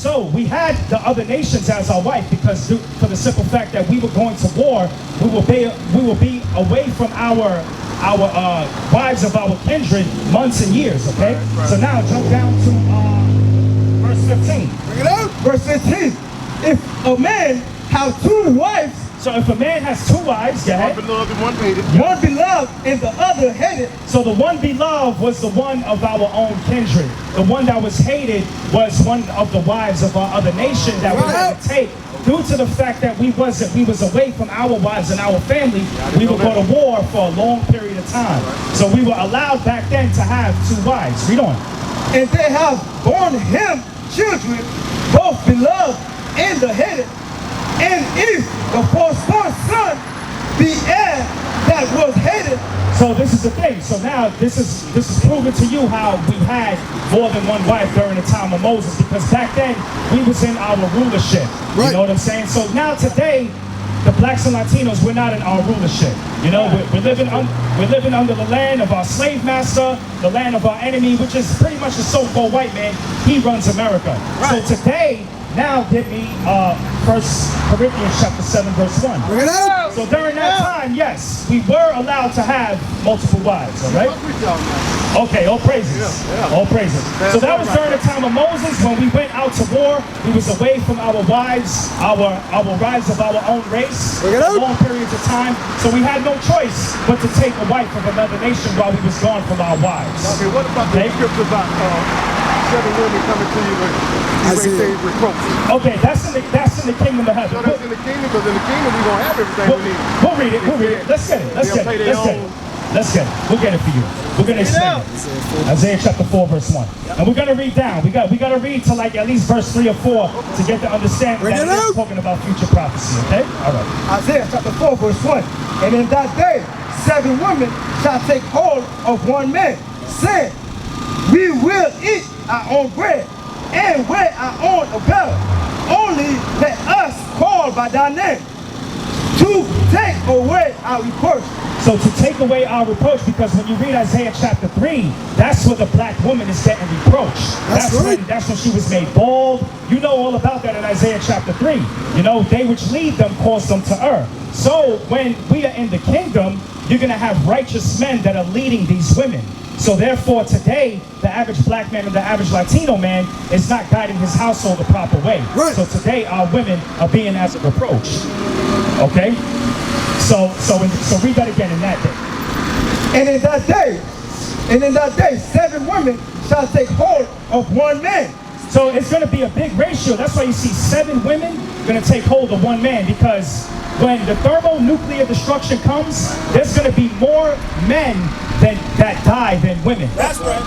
So we had the other nations as our wife because for the simple fact that we were going to war, we will be away from our wives of our kindred months and years, okay? Right. So now jump down to verse 15. Bring it out. Verse 15. If a man have 2 wives, so if a man has 2 wives, go ahead. One beloved and one hated. One beloved and the other hated. So the one beloved was the one of our own kindred. The one that was hated was one of the wives of our other nation that we had to take. Due to the fact that we was away from our wives and our family, we would go to war for a long period of time. So we were allowed back then to have 2 wives. Read on. And they have borne him children, both beloved and the hated. And if the firstborn son be heir that was hated. So this is the thing. So now this is proven to you how we had more than one wife during the time of Moses, because back then we was in our rulership. Right. You know what I'm saying? So now today, the blacks and Latinos, we're not in our rulership. You know, we're living under the land of our slave master, the land of our enemy, which is pretty much the so-called white man. He runs America. Right. So today, now give me 1 Corinthians chapter 7 verse 1. Bring it out. So during that time, yes, we were allowed to have multiple wives, all right? Okay, all praises. All praises. So that was during the time of Moses when we went out to war. We was away from our wives, our wives of our own race for long periods of time. So we had no choice but to take a wife of another nation while we was gone from our wives. Okay, what about the scripture about 7 women coming to you and say reproach? Okay, that's in the kingdom of heaven. So that's in the kingdom, because in the kingdom we're going to have everything we need. We'll read it. Let's get it. Let's get it. We'll get it for you. We're going to explain it. Isaiah chapter 4 verse 1. And we're going to read down. We got to read to like at least verse 3 or 4 to get the understanding that it is talking about future prophecy, okay? All right. Isaiah chapter 4 verse 1. And in that day 7 women shall take hold of one man, saying, we will eat our own bread and wear our own apparel. Only let us call by thy name to take away our reproach. So to take away our reproach, because when you read Isaiah chapter 3, that's where the black woman is getting reproached. That's when she was made bald. You know all about that in Isaiah chapter 3. You know, they which lead them cause them to err. So when we are in the kingdom, you're going to have righteous men that are leading these women. So therefore today, the average black man and the average Latino man is not guiding his household the proper way. Right. So today our women are being as a reproach. Okay? So read that again in that day. And in that day, 7 women shall take hold of one man. So it's going to be a big ratio. That's why you see 7 women going to take hold of one man, because when the thermonuclear destruction comes, there's going to be more men that die than women. That's right.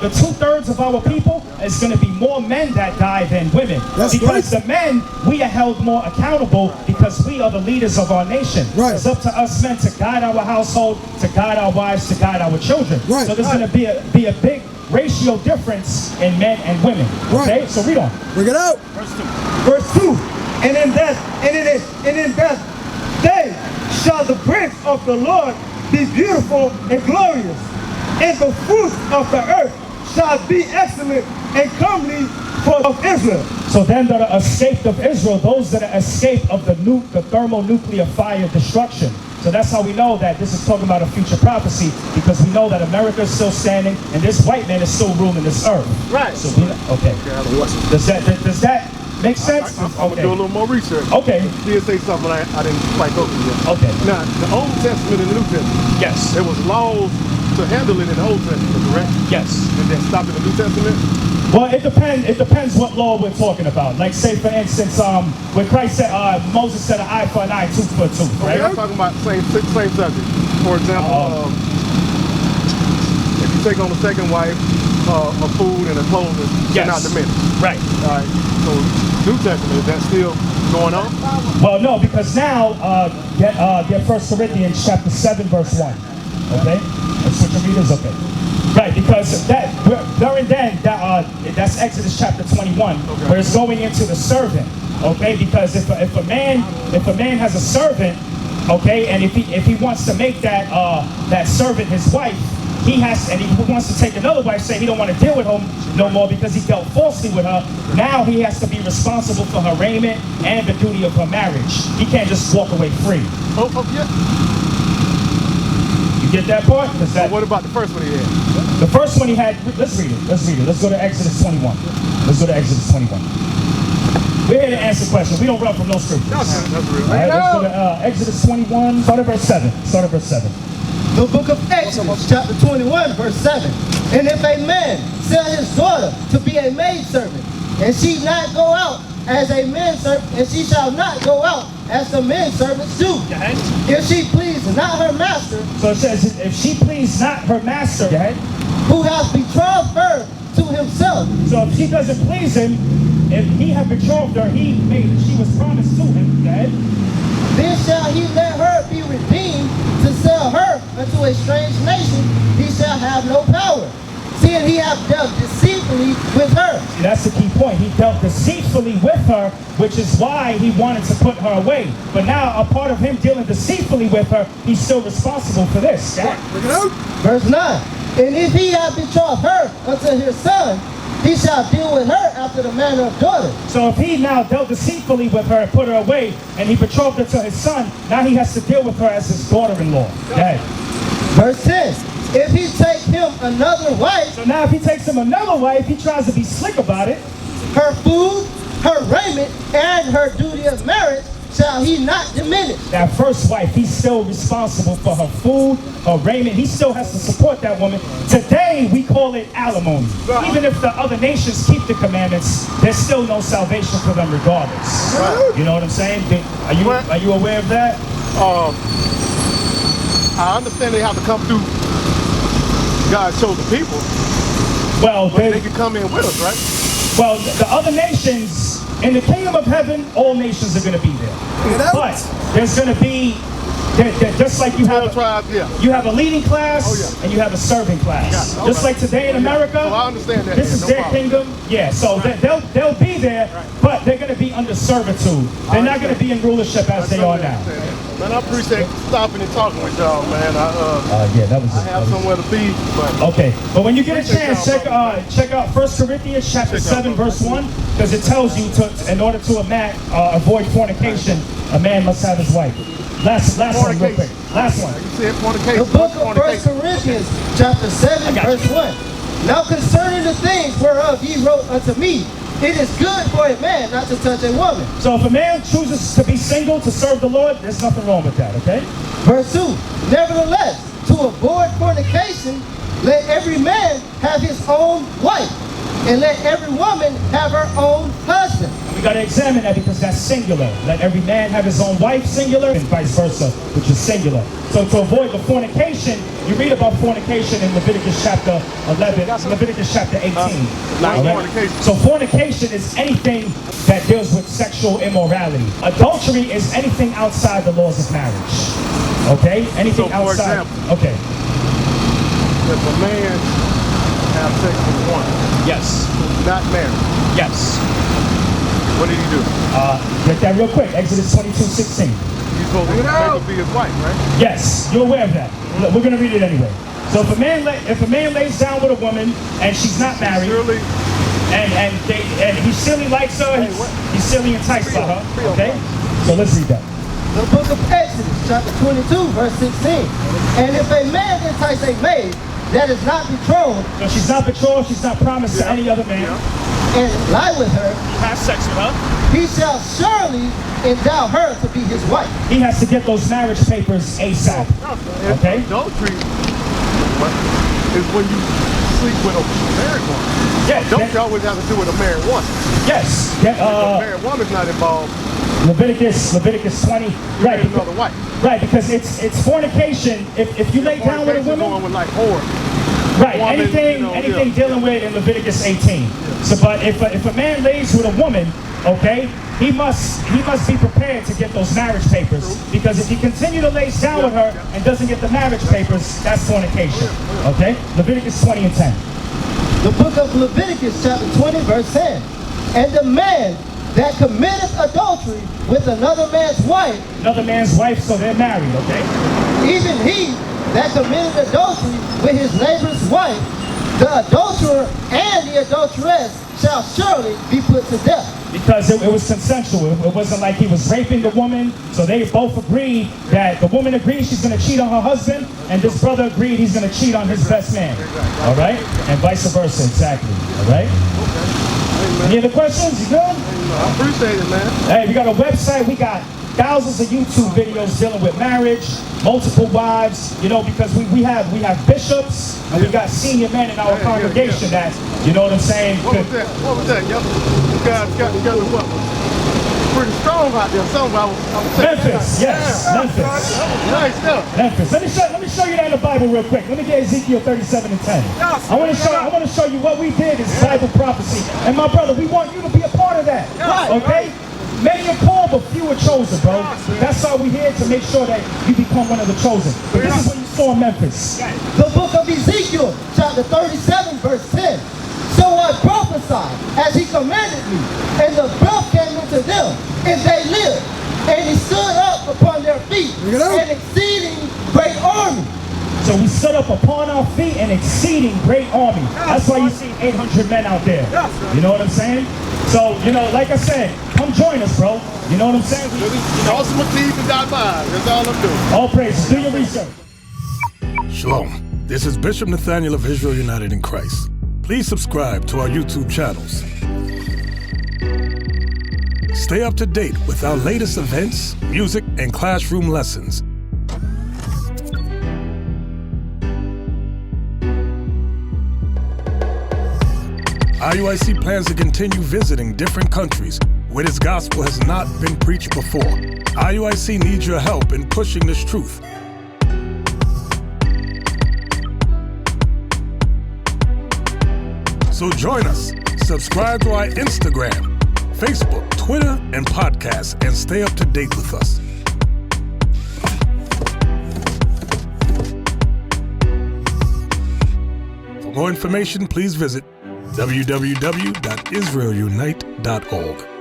The 2/3 of our people is going to be more men that die than women. That's because the men, we are held more accountable because we are the leaders of our nation. Right. It's up to us men to guide our household, to guide our wives, to guide our children. Right. So there's going to be a big ratio difference in men and women. Okay, so read on. Bring it out. Verse 2. And in that day shall the prince of the Lord be beautiful and glorious, and the fruit of the earth shall be excellent and comely of Israel. So them that are escaped of Israel, those that are escaped of the thermonuclear fire destruction. So that's how we know that this is talking about a future prophecy, because we know that America is still standing and this white man is still ruling this earth. Right. So okay. Does that make sense? I'm going to do a little more research. Okay. He did say something I didn't quite go through yet. Okay. Now, the Old Testament and the New Testament. Yes. There was laws to handle it in the Old Testament, correct? Yes. And then stop in the New Testament? Well, it depends what law we're talking about. Like, say, for instance, when Christ said, Moses said an eye for an eye, tooth for a tooth, right? Okay, I'm talking about same subject. For example, if you take on a second wife, a food and a clothing, they're not diminished. Right. All right. So, New Testament, is that still going on? Well, no, because now, get 1 Corinthians chapter 7, verse 1. Okay? Let's switch your readers, okay. Right, because that's Exodus chapter 21, where it's going into the servant, okay? Because if a man has a servant, okay, and if he wants to make that servant his wife, he has, and he wants to take another wife, say he don't want to deal with her no more because he dealt falsely with her. Now he has to be responsible for her raiment and the duty of her marriage. He can't just walk away free. Yeah. You get that part? So what about the first one he had? The first one he had, let's read it. Let's go to Exodus 21. Let's go to Exodus 21. We're here to answer questions. We don't run from no scriptures. That's real. All right, let's go to Exodus 21. Start at verse 7. The book of Exodus, chapter 21, verse 7. And if a man sell his daughter to be a maidservant, and she not go out as a manservant, and she shall not go out as the men servants do. If she please not her master. So it says, if she please not her master, who has betrothed her to himself. So if she doesn't please him, if he had betrothed her, she was promised to him, then shall he let her be redeemed to sell her unto a strange nation. He shall have no power, seeing he hath dealt deceitfully with her. See, that's the key point. He dealt deceitfully with her, which is why he wanted to put her away. But now, a part of him dealing deceitfully with her, he's still responsible for this. Verse 9. And if he have betrothed her unto his son, he shall deal with her after the manner of daughters. So if he now dealt deceitfully with her and put her away, and he betrothed her to his son, now he has to deal with her as his daughter-in-law. Verse 10. If he take him another wife. So now if he takes him another wife, he tries to be slick about it. Her food, her raiment, and her duty of marriage shall he not diminish. That first wife, he's still responsible for her food, her raiment. He still has to support that woman. Today, we call it alimony. Right. Even if the other nations keep the commandments, there's still no salvation for them regardless. Right. You know what I'm saying? Are you aware of that? I understand they have to come through God's chosen people. Well, they can come in with us, right? Well, the other nations, in the kingdom of heaven, all nations are going to be there. But there's going to be, just like you have, you have a leading class and you have a serving class. Just like today in America, so I understand that. This is their kingdom. Yeah, so they'll be there, but they're going to be under servitude. They're not going to be in rulership as they are now. Man, I appreciate stopping and talking with y'all, man. Yeah, that was I have somewhere to be. But okay, but when you get a chance, check out 1 Corinthians chapter 7, verse 1, because it tells you in order to avoid fornication, a man must have his wife. Last one, real quick. Last one. You said fornication. The book of 1 Corinthians chapter 7, verse 1. Now concerning the things whereof ye wrote unto me, it is good for a man not to touch a woman. So if a man chooses to be single to serve the Lord, there's nothing wrong with that, okay? Verse 2. Nevertheless, to avoid fornication, let every man have his own wife, and let every woman have her own husband. We got to examine that because that's singular. Let every man have his own wife, singular, and vice versa, which is singular. So to avoid the fornication, you read about fornication in Leviticus chapter 11, Leviticus chapter 18. Fornication. So fornication is anything that deals with sexual immorality. Adultery is anything outside the laws of marriage. Okay? Anything outside. Example, okay. If a man have sex with a woman, yes, not married, yes, what did he do? Get that real quick. Exodus 22:16. He's supposed to make her be his wife, right? Yes, you're aware of that. Look, we're going to read it anyway. So if a man lays down with a woman and she's not married, and he silly likes her, he's silly enticed by her. Okay, so let's read that. The book of Exodus, chapter 22, verse 16. And if a man entice a maid that is not betrothed, so she's not betrothed, she's not promised to any other man, and lie with her, have sex with her, he shall surely endow her to be his wife. He has to get those marriage papers ASAP. Okay? Adultery is when you sleep with a married woman. Yes. Adultery always have to do with a married woman. Yes. If a married woman's not involved, Leviticus 20, right? Another wife. Right, because it's fornication. If you lay down with a woman, going with like whore. Right, woman, anything dealing with in Leviticus 18. Yeah. So, but if a man lays with a woman, okay, he must be prepared to get those marriage papers, because if he continue to lay down with her and doesn't get the marriage papers, that's fornication. Okay, Leviticus 20 and 10. The book of Leviticus chapter 20 verse 10. And the man that committeth adultery with another man's wife, so they're married, okay? even he that committed adultery with his neighbor's wife, the adulterer and the adulteress shall surely be put to death. Because it was consensual. It wasn't like he was raping the woman. So they both agreed that the woman agreed she's going to cheat on her husband, and this brother agreed he's going to cheat on his best man. All right? And vice versa, exactly. All right? Any other questions? You good? I appreciate it, man. Hey, we got a website. We got thousands of YouTube videos dealing with marriage, multiple wives, you know, because we have bishops and we got senior men in our congregation that, you know what I'm saying? What was that? What was that? You guys got together what? Pretty strong out there. Something I was Memphis, yes, Memphis. Nice stuff. Memphis. Let me show you that in the Bible real quick. Let me get Ezekiel 37:10. I want to show you what we did is Bible prophecy. And my brother, we want you to be a part of that. Okay? Many are called, but few are chosen, bro. That's why we're here, to make sure that you become one of the chosen. But this is what you saw in Memphis. The book of Ezekiel, chapter 37, verse 10. So I prophesied as he commanded me, and the breath came into them, and they lived. And he stood up upon their feet, an exceeding great army. So we stood up upon our feet, an exceeding great army. That's why you see 800 men out there. You know what I'm saying? So, you know, like I said, come join us, bro. You know what I'm saying? Cross my T's and dot my I's. That's all I'm doing. All praise. Do your research. Shalom. This is Bishop Nathaniel of Israel United in Christ. Please subscribe to our YouTube channels. Stay up to date with our latest events, music, and classroom lessons. IUIC plans to continue visiting different countries where this gospel has not been preached before. IUIC needs your help in pushing this truth. So join us. Subscribe to our Instagram, Facebook, Twitter, and podcasts, and stay up to date with us. For more information, please visit www.israelunite.org.